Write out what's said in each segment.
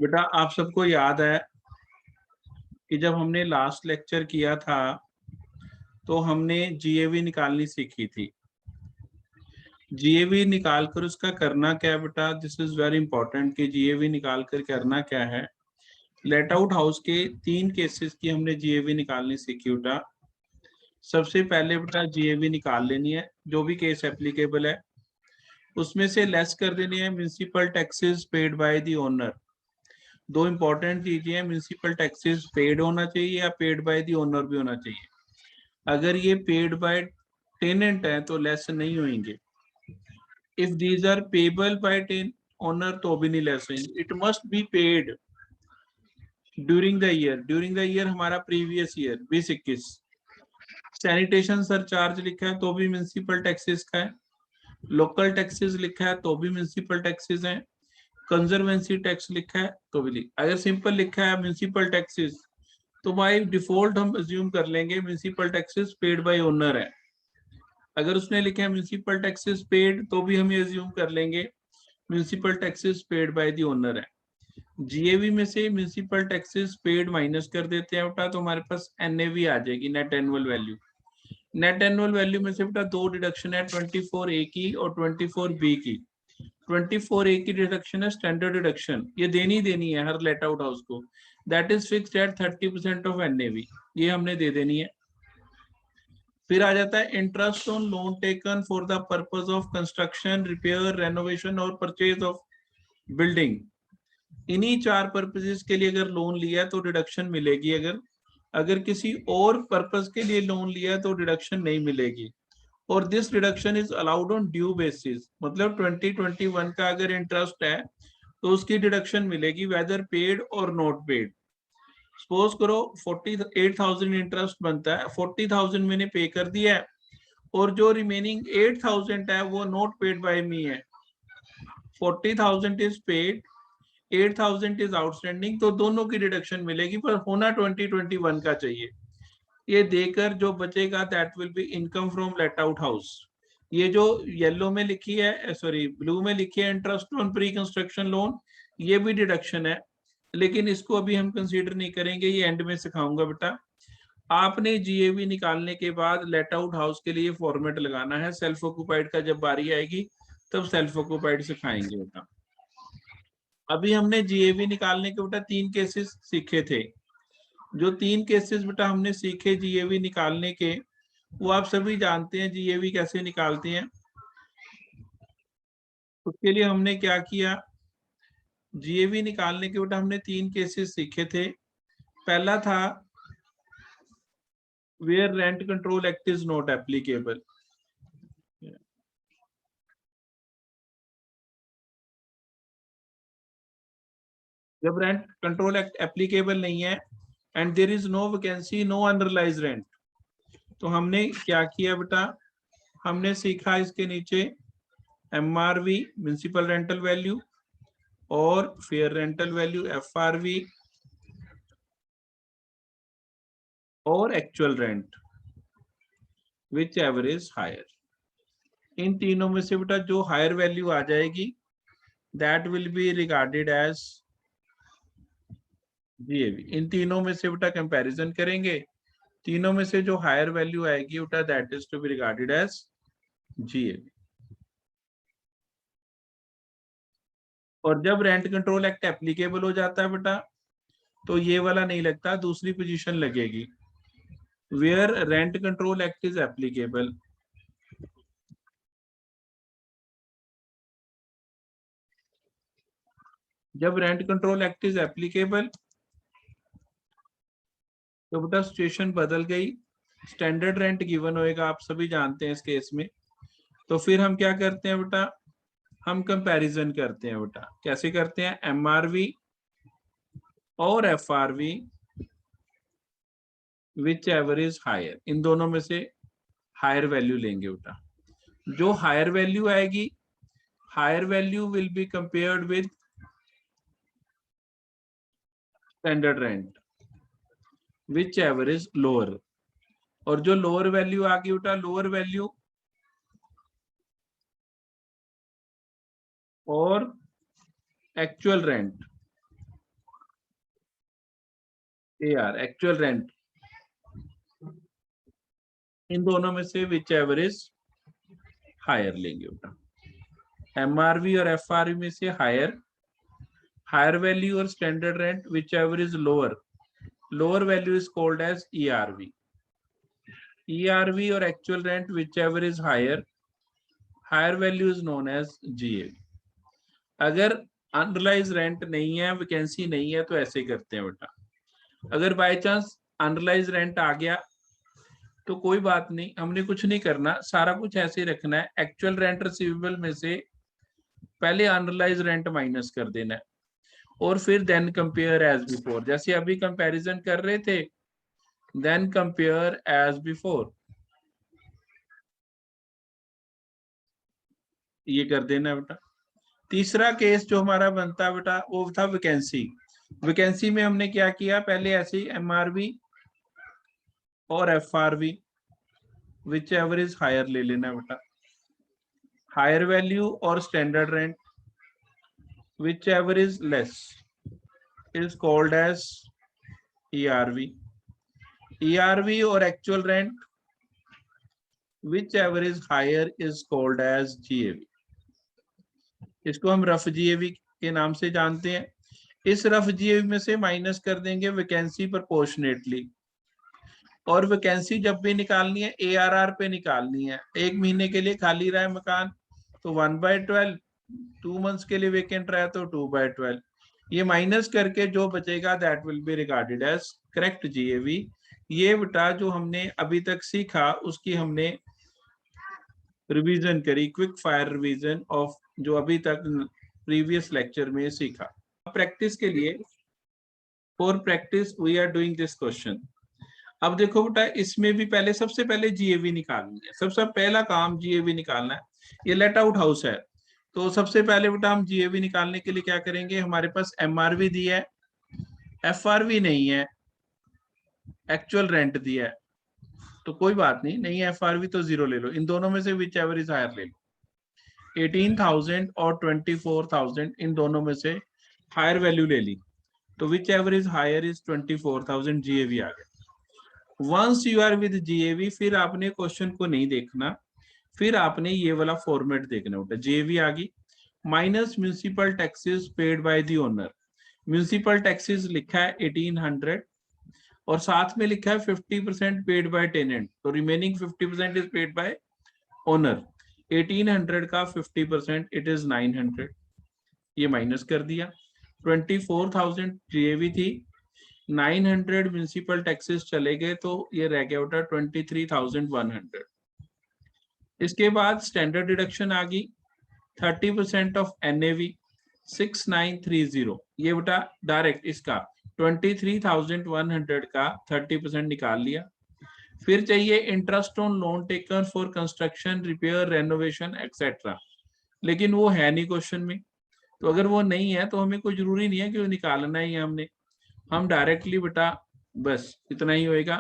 बेटा आप सबको याद है कि जब हमने लास्ट लेक्चर किया था तो हमने जीएवी निकालनी सीखी थी। जीएवी निकाल कर उसका करना क्या है बेटा, दिस इज वेरी इंपॉर्टेंट कि जीएवी निकाल कर करना क्या है। लेट आउट हाउस के 3 केसेस की हमने जीएवी निकालनी सीखी बेटा। सबसे पहले बेटा जीएवी निकाल लेनी है, जो भी केस एप्लीकेबल है उसमें से लेस कर देनी है municipal taxes paid by the owner. दो इंपॉर्टेंट चीजें हैं, म्युनिसिपल टैक्सेस पेड होना चाहिए या पेड बाय द ओनर भी होना चाहिए। अगर ये पेड बाय टेनेंट है तो लेस नहीं होंगे। If these are payable by owner तो भी नहीं लेस होंगे। It must be paid during the year. During the year हमारा प्रीवियस ईयर 2021। सैनिटेशन सरचार्ज लिखा है तो भी म्युनिसिपल टैक्सेस का है। लोकल टैक्सेस लिखा है तो भी म्युनिसिपल टैक्सेस हैं। कंजर्वेंसी टैक्स लिखा है तो भी अगर सिंपल लिखा है म्युनिसिपल टैक्सेस तो बाय डिफॉल्ट हम अज्यूम कर लेंगे municipal taxes paid by owner है। अगर उसने लिखा है म्युनिसिपल टैक्सेस पेड तो भी हम ये अज्यूम कर लेंगे municipal taxes paid by the owner है। जीएवी में से म्युनिसिपल टैक्सेस पेड माइनस कर देते हैं बेटा तो हमारे पास एनएवी आ जाएगी, net annual value. Net annual value में से बेटा दो डिडक्शन है, 24A की और 24B की। 24A की डिडक्शन है स्टैंडर्ड डिडक्शन, ये देनी है हर लेट आउट हाउस को। That is fixed at 30% of NAV, ये हमने दे देनी है। फिर आ जाता है interest on loan taken for the purpose of construction, repair, renovation और परचेज ऑफ बिल्डिंग। इन्हीं 4 पर्पसेस के लिए अगर लोन लिया है तो डिडक्शन मिलेगी। अगर अगर किसी और पर्पस के लिए लोन लिया है तो डिडक्शन नहीं मिलेगी। और this deduction is allowed on due basis, मतलब 2021 का अगर इंटरेस्ट है तो उसकी डिडक्शन मिलेगी वेदर पेड और नॉट पेड। सपोज करो 48,000 इंटरेस्ट बनता है, 40,000 मैंने पे कर दिया है और जो रिमेनिंग 8,000 है वो नॉट पेड बाय मी है। 40,000 इज पेड, 8,000 इज आउटस्टैंडिंग, तो दोनों की डिडक्शन मिलेगी, पर होना 2021 का चाहिए। ये देकर जो बचेगा that will be income from late out house. ये जो येलो में लिखी है, सॉरी ब्लू में लिखी है interest on pre construction loan, ये भी डिडक्शन है, लेकिन इसको अभी हम कंसीडर नहीं करेंगे, ये एंड में सिखाऊंगा बेटा। आपने जीएवी निकालने के बाद लेट आउट हाउस के लिए फॉर्मेट लगाना है। सेल्फ ऑक्यूपाइड का जब बारी आएगी तब सेल्फ ऑक्यूपाइड सिखाएंगे बेटा। अभी हमने जीएवी निकालने के बेटा 3 केसेस सीखे थे। जो 3 केसेस बेटा हमने सीखे जीएवी निकालने के, वो आप सभी जानते हैं जीएवी कैसे निकालते हैं। उसके लिए हमने क्या किया, जीएवी निकालने के बेटा हमने 3 केसेस सीखे थे। पहला था where rent control act is not applicable. जब रेंट कंट्रोल एक्ट एप्लीकेबल नहीं है and there is no vacancy, no unrealised rent, तो हमने क्या किया बेटा, हमने सीखा इसके नीचे एमआरवी म्युनिसिपल रेंटल वैल्यू और फेयर रेंटल वैल्यू एफआरवी और actual rent whichever is higher. इन तीनों में से बेटा जो हायर वैल्यू आ जाएगी that will be regarded as GAV. इन तीनों में से बेटा कंपैरिजन करेंगे, तीनों में से जो हायर वैल्यू आएगी बेटा that is to be regarded as GAV. और जब रेंट कंट्रोल एक्ट एप्लीकेबल हो जाता है बेटा तो ये वाला नहीं लगता, दूसरी पोजीशन लगेगी where rent control act is applicable. जब rent control act is applicable तो बेटा सिचुएशन बदल गई, स्टैंडर्ड रेंट गिवन होएगा, आप सभी जानते हैं इस केस में। तो फिर हम क्या करते हैं बेटा, हम कंपैरिजन करते हैं बेटा। कैसे करते हैं, एमआरवी और FRV whichever is higher, इन दोनों में से हायर वैल्यू लेंगे बेटा। जो हायर वैल्यू आएगी, higher value will be compared with standard rent whichever is lower. और जो लोअर वैल्यू आ गई बेटा, लोअर वैल्यू और actual rent AR actual rent, इन दोनों में से विच एवर इज हायर लेंगे बेटा। MRV और FRV में से हायर, हायर वैल्यू और standard rent whichever is lower, lower value is called as ERV। ERV और actual rent whichever is higher, higher value is known as GAV। अगर unrealise rent नहीं है, vacancy नहीं है, तो ऐसे करते हैं बेटा। अगर बाय चांस अनरिलाइज रेंट आ गया तो कोई बात नहीं, हमने कुछ नहीं करना, सारा कुछ ऐसे ही रखना है। एक्चुअल रेंट रिसीवेबल में से पहले अनरिलाइज रेंट माइनस कर देना है और फिर देन कंपेयर एज बिफोर, जैसे अभी कंपैरिजन कर रहे थे, देन कंपेयर एज बिफोर, ये कर देना बेटा। तीसरा केस जो हमारा बनता है बेटा वो था वैकेंसी। वैकेंसी में हमने क्या किया, पहले ऐसे ही MRV और FRV whichever is higher ले लेना बेटा, हायर वैल्यू और standard rent whichever is less is called as ERV। ERV और actual rent whichever is higher is called as GAV। इसको हम रफ GAV के नाम से जानते हैं। इस रफ GAV में से माइनस कर देंगे वैकेंसी प्रोपोर्शनेटली, और वैकेंसी जब भी निकालनी है ARR पे निकालनी है। एक महीने के लिए खाली रहा है मकान तो 1/12, 2 मंथ्स के लिए वेकेंट रहा तो 2/12, ये माइनस करके जो बचेगा that will be regarded as correct GAV। ये बेटा जो हमने अभी तक सीखा उसकी हमने रिवीजन करी, क्विक फायर रिवीजन ऑफ जो अभी तक प्रीवियस लेक्चर में सीखा। प्रैक्टिस के लिए, for practice we are doing this question. अब देखो बेटा, इसमें भी पहले सबसे पहले GAV निकालनी है, सबसे पहला काम GAV निकालना है। ये लेट आउट हाउस है तो सबसे पहले बेटा हम GAV निकालने के लिए क्या करेंगे, हमारे पास MRV दिया है, FRV नहीं है, एक्चुअल रेंट दिया है, तो कोई बात नहीं, नहीं है FRV तो 0 ले लो। इन दोनों में से विच एवर इज हायर ले लो। 18,000 और 24,000 इन दोनों में से हायर वैल्यू ले ली, तो whichever is higher is 24,000, GAV आ गया। Once you are with GAV फिर आपने क्वेश्चन को नहीं देखना, फिर आपने ये वाला फॉर्मेट देखना होता है। GAV आ गई minus municipal taxes paid by the owner. Municipal taxes लिखा है 1800 और साथ में लिखा है 50% पेड बाय टेनेंट, तो remaining 50% is paid by owner. 1800 का 50% इट इज 900, ये माइनस कर दिया। 24,000 GAV थी, 900 म्यूनिसिपल टैक्सेस चले गए तो ये रह गया बेटा 23,100। इसके बाद स्टैंडर्ड डिडक्शन आ गई 30% ऑफ NAV 6930, ये बेटा डायरेक्ट इसका 23,100 का 30% निकाल लिया। फिर चाहिए interest on loan taken for construction, repair, renovation etcetera, लेकिन वो है नहीं क्वेश्चन में, तो अगर वो नहीं है तो हमें कोई जरूरी नहीं है कि वो निकालना ही है हमने, हम डायरेक्टली बेटा बस इतना ही होएगा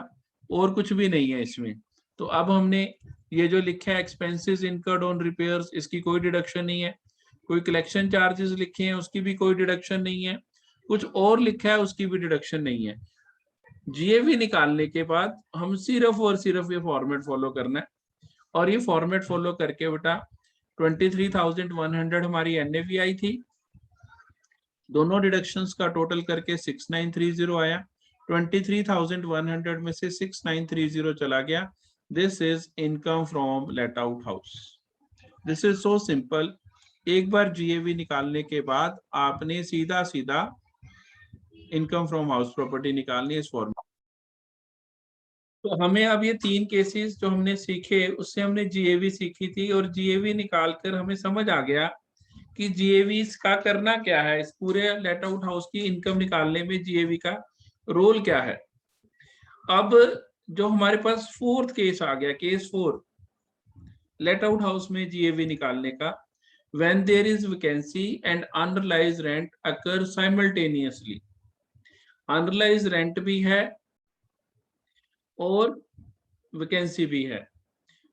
और कुछ भी नहीं है इसमें। तो अब हमने ये जो लिखा है एक्सपेंसेस इनकर्ड ऑन रिपेयर्स, इसकी कोई डिडक्शन नहीं है। कोई कलेक्शन चार्जेस लिखे हैं उसकी भी कोई डिडक्शन नहीं है, कुछ और लिखा है उसकी भी डिडक्शन नहीं है। GAV निकालने के बाद हम सिर्फ और सिर्फ ये फॉर्मेट फॉलो करना है, और ये फॉर्मेट फॉलो करके बेटा 23,100 हमारी NAV आई थी, दोनों डिडक्शंस का टोटल करके 6930 आया। 23,100 में से 6930 चला गया। This is income from late out house. This is so simple. एक बार GAV निकालने के बाद आपने सीधा सीधा इनकम फ्रॉम हाउस प्रॉपर्टी निकालनी है इस फॉर्म। तो हमें अब ये 3 केसेस जो हमने सीखे उससे हमने GAV सीखी थी, और GAV निकालकर हमें समझ आ गया कि GAV का करना क्या है। इस पूरे लेट आउट हाउस की इनकम निकालने में GAV का रोल क्या है। अब जो हमारे पास फोर्थ केस आ गया, केस 4 लेट आउट हाउस में GAV निकालने का, when there is vacancy and unrealised rent occur simultaneously. Unrealised rent भी है और वैकेंसी भी है।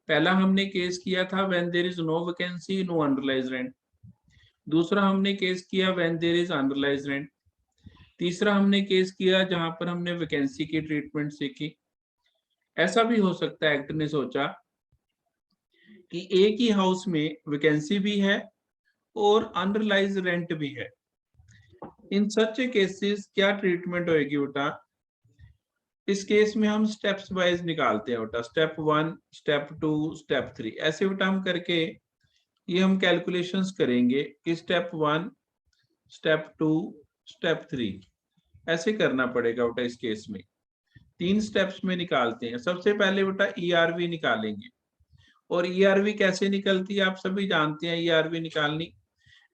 पहला हमने केस किया था when there is no vacancy no unrealised rent, दूसरा हमने केस किया when there is unrealised rent. तीसरा हमने केस किया जहां पर हमने वैकेंसी की ट्रीटमेंट सीखी। ऐसा भी हो सकता है एक्ट ने सोचा कि एक ही हाउस में वैकेंसी भी है और अंडरलाइज रेंट भी है। इन सच केसेस क्या ट्रीटमेंट होएगी बेटा? इस केस में हम स्टेप्स वाइज निकालते हैं बेटा, स्टेप 1, स्टेप 2, स्टेप 3, ऐसे बेटा हम करके ये हम कैलकुलेशंस करेंगे कि स्टेप 1, स्टेप 2, स्टेप 3 ऐसे करना पड़ेगा बेटा। इस केस में 3 स्टेप्स में निकालते हैं। सबसे पहले बेटा ईआरवी निकालेंगे, और ईआरवी कैसे निकलती है आप सभी जानते हैं। ईआरवी निकालनी,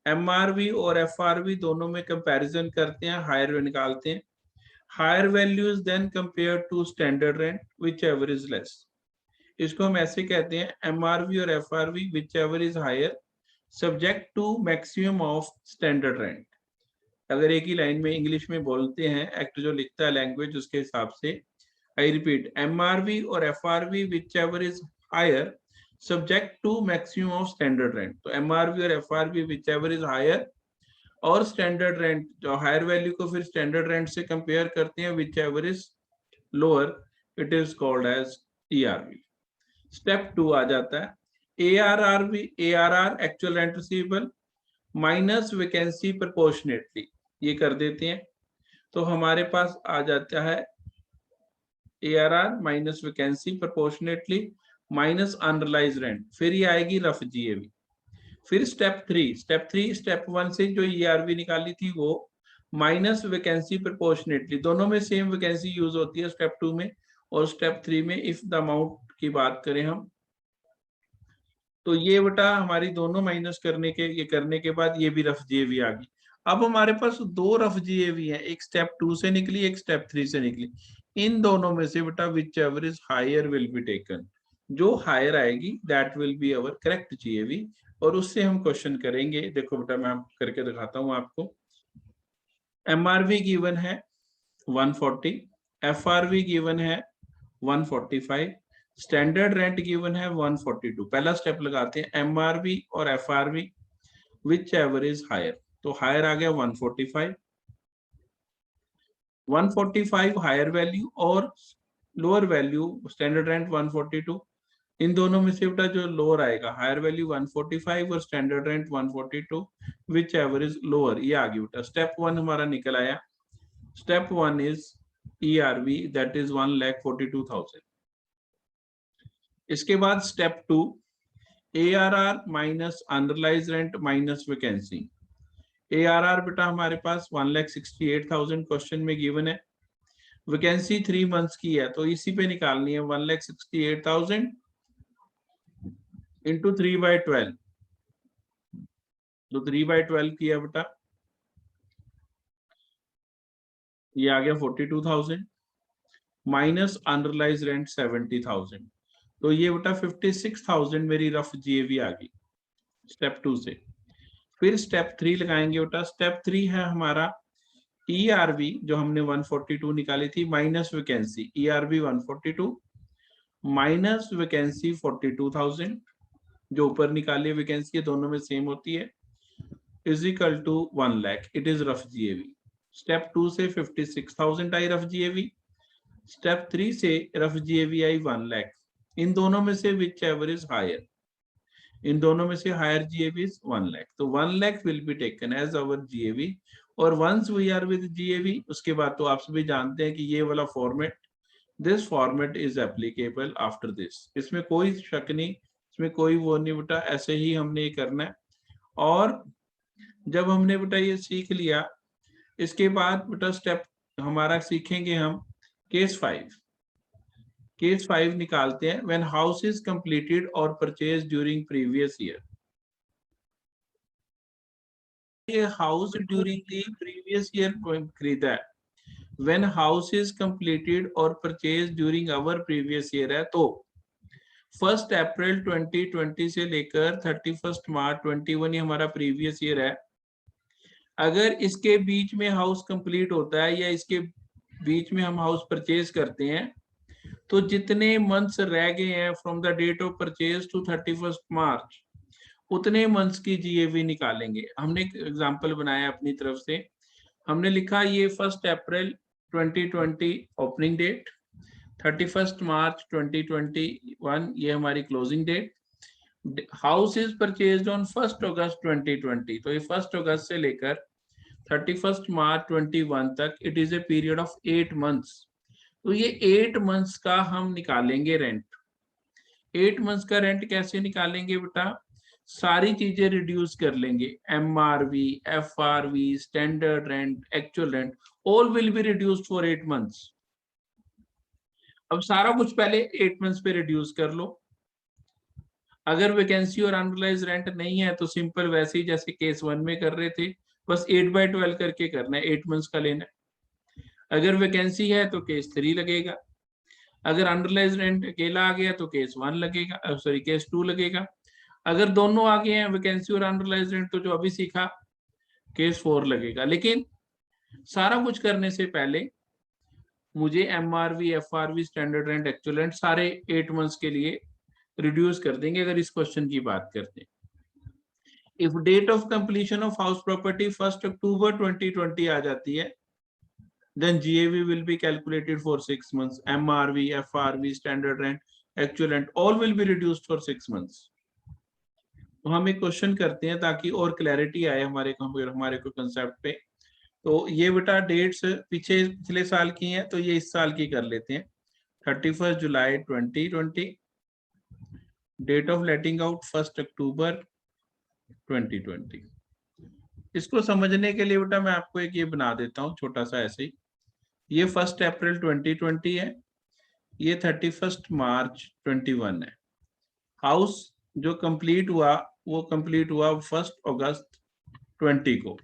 एमआरवी और एफआरवी दोनों में कंपैरिजन करते हैं, हायर निकालते हैं। Higher values then compare to standard rent whichever is less. इसको हम ऐसे कहते हैं एमआरवी और FRV whichever is higher subject to maximum of standard rent. अगर एक ही लाइन में इंग्लिश में बोलते हैं, एक्ट जो लिखता है लैंग्वेज उसके हिसाब से, आई रिपीट, एमआरवी और FRV whichever is higher subject to maximum of standard rent. तो एमआरवी और FRV whichever is higher और स्टैंडर्ड रेंट, जो हायर वैल्यू को फिर स्टैंडर्ड रेंट से कंपेयर करते हैं, whichever is lower, it is called as ERV. Step 2 आ जाता है ARRV, ARR actual rent receivable minus vacancy proportionately, ये कर देते हैं। तो हमारे पास आ जाता है ARR minus vacancy proportionately minus unrealised rent, फिर ये आएगी रफ जीएवी। फिर स्टेप 3, स्टेप 1 से जो ईआरवी निकाली थी वो माइनस वैकेंसी प्रोपोर्शनेटली, दोनों में सेम वैकेंसी यूज होती है स्टेप 2 में और स्टेप 3 में। इफ द अमाउंट की बात करें हम, तो ये बेटा हमारी दोनों माइनस करने के बाद ये भी रफ जीएवी आ गई। अब हमारे पास दो रफ जीएवी है, एक स्टेप 2 से निकली, एक स्टेप 3 से निकली। इन दोनों में से बेटा whichever is higher will be taken, जो हायर आएगी that will be our correct GAV, और उससे हम क्वेश्चन करेंगे। देखो बेटा मैं करके दिखाता हूं आपको। एमआरवी गिवन है 140, एफआरवी गिवन है 145, स्टैंडर्ड रेंट गिवन है 142। पहला स्टेप लगाते हैं एमआरवी और FRV whichever is higher, तो हायर आ गया 145, 145 हायर वैल्यू और लोअर वैल्यू स्टैंडर्ड रेंट 142। इन दोनों में से बेटा जो लोअर आएगा, हायर वैल्यू 145 और standard rent 142, which ever is lower, ये आ गया बेटा। स्टेप 1 हमारा निकल आया। Step 1 is ERV that is 1,42,000। इसके बाद step 2 ARR minus unrealised rent minus vacancy. ARR बेटा हमारे पास 1,68,000 क्वेश्चन में गिवन है, वैकेंसी 3 मंथ्स की है, तो इसी पे निकालनी है 1,68,000 इंटू 3/12, तो 3/12 किया बेटा, ये आ गया 42,000 माइनस अनरिलाइज रेंट 70,000, तो ये बेटा 56,000 मेरी रफ जीएवी आ गई स्टेप 2 से। फिर स्टेप 3 लगाएंगे बेटा। स्टेप 3 है हमारा ईआरवी जो हमने 142 निकाली थी minus vacancy, ERV 142 minus vacancy 42,000, जो ऊपर निकाली है वैकेंसी दोनों में सेम होती है, is equal to 1 lakh, it is rough GAV. Step 2 से 56,000 आई रफ जीएवी, स्टेप 3 से रफ जीएवी आई 1 लाख। इन दोनों में से विच एवर इज हायर, इन दोनों में से हायर जीएवी इज 1 लाख, तो 1 lakh will be taken as our GAV. और once we are with GAV, उसके बाद तो आप सभी जानते हैं कि ये वाला format, this format is applicable after this, इसमें कोई शक नहीं, इसमें कोई वो नहीं बेटा, ऐसे ही हमने ये करना है। और जब हमने बेटा ये सीख लिया, इसके बाद बेटा स्टेप हमारा सीखेंगे हम केस 5। केस 5 निकालते हैं व्हेन हाउस इज कंप्लीटेड और परचेज ड्यूरिंग प्रीवियस ईयर। ये house during the previous year खरीदा है, व्हेन हाउस इज कंप्लीटेड और purchase during our previous year है, तो 1 अप्रैल 2020 से लेकर 31 मार्च 21 ये हमारा प्रीवियस ईयर है। अगर इसके बीच में हाउस कंप्लीट होता है या इसके बीच में हम हाउस परचेज करते हैं, तो जितने मंथ्स रह गए हैं from the date of purchase to 31 March, उतने मंथ्स की जीएवी निकालेंगे। हमने एक एग्जांपल बनाया अपनी तरफ से, हमने लिखा ये 1 अप्रैल 2020 ओपनिंग डेट, 31 मार्च 2021 ये हमारी closing date. House is purchased on 1 August 2020, तो ये 1 अगस्त से लेकर 31 मार्च 21 तक it is a period of 8 months. तो ये 8 मंथ्स का हम निकालेंगे रेंट। 8 मंथ्स का रेंट कैसे निकालेंगे बेटा? सारी चीजें रिड्यूस कर लेंगे, MRV, FRV, standard rent, actual rent, all will be reduced for 8 months. अब सारा कुछ पहले 8 मंथ्स पे रिड्यूस कर लो। अगर वैकेंसी और अनरिलाइज रेंट नहीं है तो सिंपल वैसे ही जैसे केस 1 में कर रहे थे, बस 8/12 करके करना है, 8 मंथ्स का लेना है। अगर वैकेंसी है तो केस 3 लगेगा, अगर अनरिलाइज रेंट अकेला आ गया तो केस 1 लगेगा, सॉरी केस 2 लगेगा। अगर दोनों आ गए हैं वैकेंसी और अनरिलाइज रेंट तो जो अभी सीखा केस 4 लगेगा। लेकिन सारा कुछ करने से पहले मुझे MRV, FRV, standard rent, actual rent सारे 8 मंथ्स के लिए रिड्यूस कर देंगे। अगर इस क्वेश्चन की बात करते हैं, if date of completion of house property 1 October 2020 आ जाती है, then GAV will be calculated for 6 months. MRV, FRV, standard rent, actual rent, all will be reduced for 6 months. तो हम एक क्वेश्चन करते हैं ताकि और क्लैरिटी आए हमारे को कंसेप्ट पे। तो ये बेटा डेट्स पिछले साल की हैं, तो ये इस साल की कर लेते हैं। 31 जुलाई 2020, date of letting out 1 October 2020। इसको समझने के लिए बेटा मैं आपको एक ये बना देता हूँ छोटा सा ऐसे ही। ये 1 अप्रैल 2020 है, ये 31 मार्च 21 है। हाउस जो कंप्लीट हुआ वो कंप्लीट हुआ 1 अगस्त 20 को,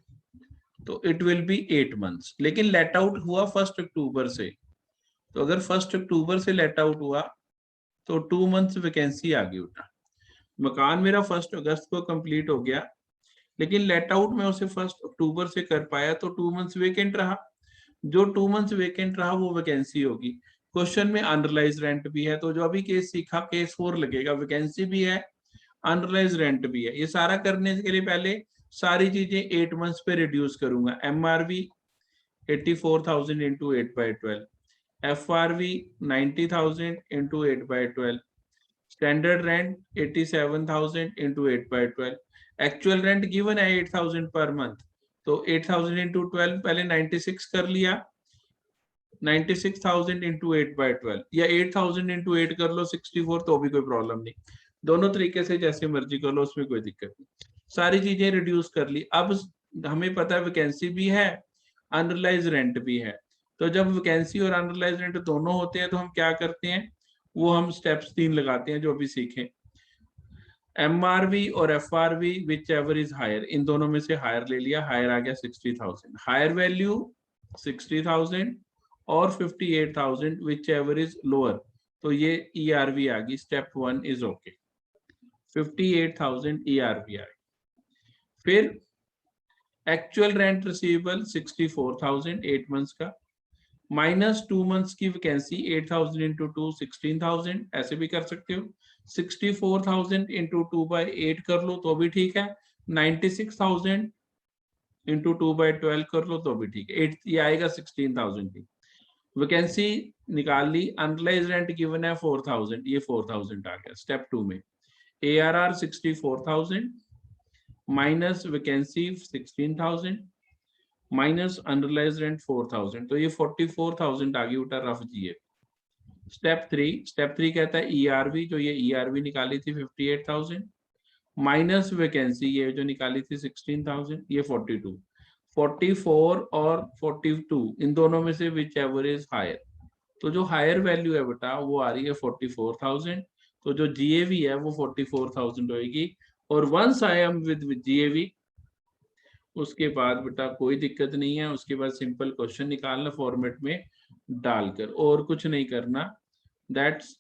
तो इट विल बी 8 मंथ्स। लेकिन लेट आउट हुआ 1 अक्टूबर से, तो अगर 1 अक्टूबर से लेट आउट हुआ तो 2 मंथ्स वैकेंसी आ गई उठा। मकान मेरा 1 अगस्त को कंप्लीट हो गया, लेकिन लेट आउट में उसे 1 अक्टूबर से कर पाया, तो 2 मंथ्स वेकेंट रहा। जो 2 मंथ्स वेकेंट रहा वो वैकेंसी होगी। क्वेश्चन में अनरिलाइज रेंट भी है, तो जो अभी केस सीखा केस 4 लगेगा, वैकेंसी भी है, अनरिलाइज रेंट भी है। ये सारा करने के लिए पहले सारी चीजें 8 मंथ्स पे रिड्यूस करूंगा। MRV 84,000 into 8/12, FRV 90,000 into 8/12, standard rent 87,000 into 8/12, actual rent given है 8,000 पर मंथ, तो 8,000 इंटू 12 पहले 96 कर लिया, 96,000 इंटू 8/12, या 8,000 इंटू 8 कर लो 64, तो भी कोई प्रॉब्लम नहीं। दोनों तरीके से जैसे मर्जी कर लो, उसमें कोई दिक्कत नहीं। सारी चीजें रिड्यूस कर ली। अब हमें पता है वैकेंसी भी है, अनरिलाइज रेंट भी है। तो जब वैकेंसी और अनरिलाइज रेंट दोनों होते हैं तो हम क्या करते हैं, वो हम स्टेप्स 3 लगाते हैं जो अभी सीखे। MRV और FRV whichever is higher, इन दोनों में से हायर ले लिया, हायर आ गया 60,000, हायर वैल्यू 60,000 और 58,000 विच एवर इज लोअर, तो ये ERV आ गई। स्टेप 1 इज ओके, 58,000 ERV आ गई। फिर एक्चुअल रेंट रिसीवेबल 64,000 8 मंथ्स का, माइनस 2 मंथ्स की वैकेंसी 8,000 इंटू 2 16,000, ऐसे भी कर सकते हो। 64,000 इंटू 2/8 कर लो तो भी ठीक है, 96,000 इंटू 2/12 कर लो तो भी ठीक है, 8 ये आएगा 16,000 की वैकेंसी निकाल ली। अनरिलाइज रेंट गिवन है 4,000, ये 4,000 आ गया। स्टेप 2 में ARR 64,000 minus vacancy 16,000 minus unrealised rent 4,000, तो ये 44,000 आ गई उठा रफ GA। स्टेप 3 कहता है ERV, जो ये ERV निकाली थी 58,000 माइनस वैकेंसी ये जो निकाली थी 16,000, ये 42, 44 और 42 इन दोनों में से विच एवर इज हायर, तो जो हायर वैल्यू है बेटा वो आ रही है 44,000, तो जो GAV है वो 44,000 होगी। और once I am with GAV उसके बाद बेटा कोई दिक्कत नहीं है, उसके बाद सिंपल क्वेश्चन निकालना फॉर्मेट में डालकर, और कुछ नहीं करना। दैट्स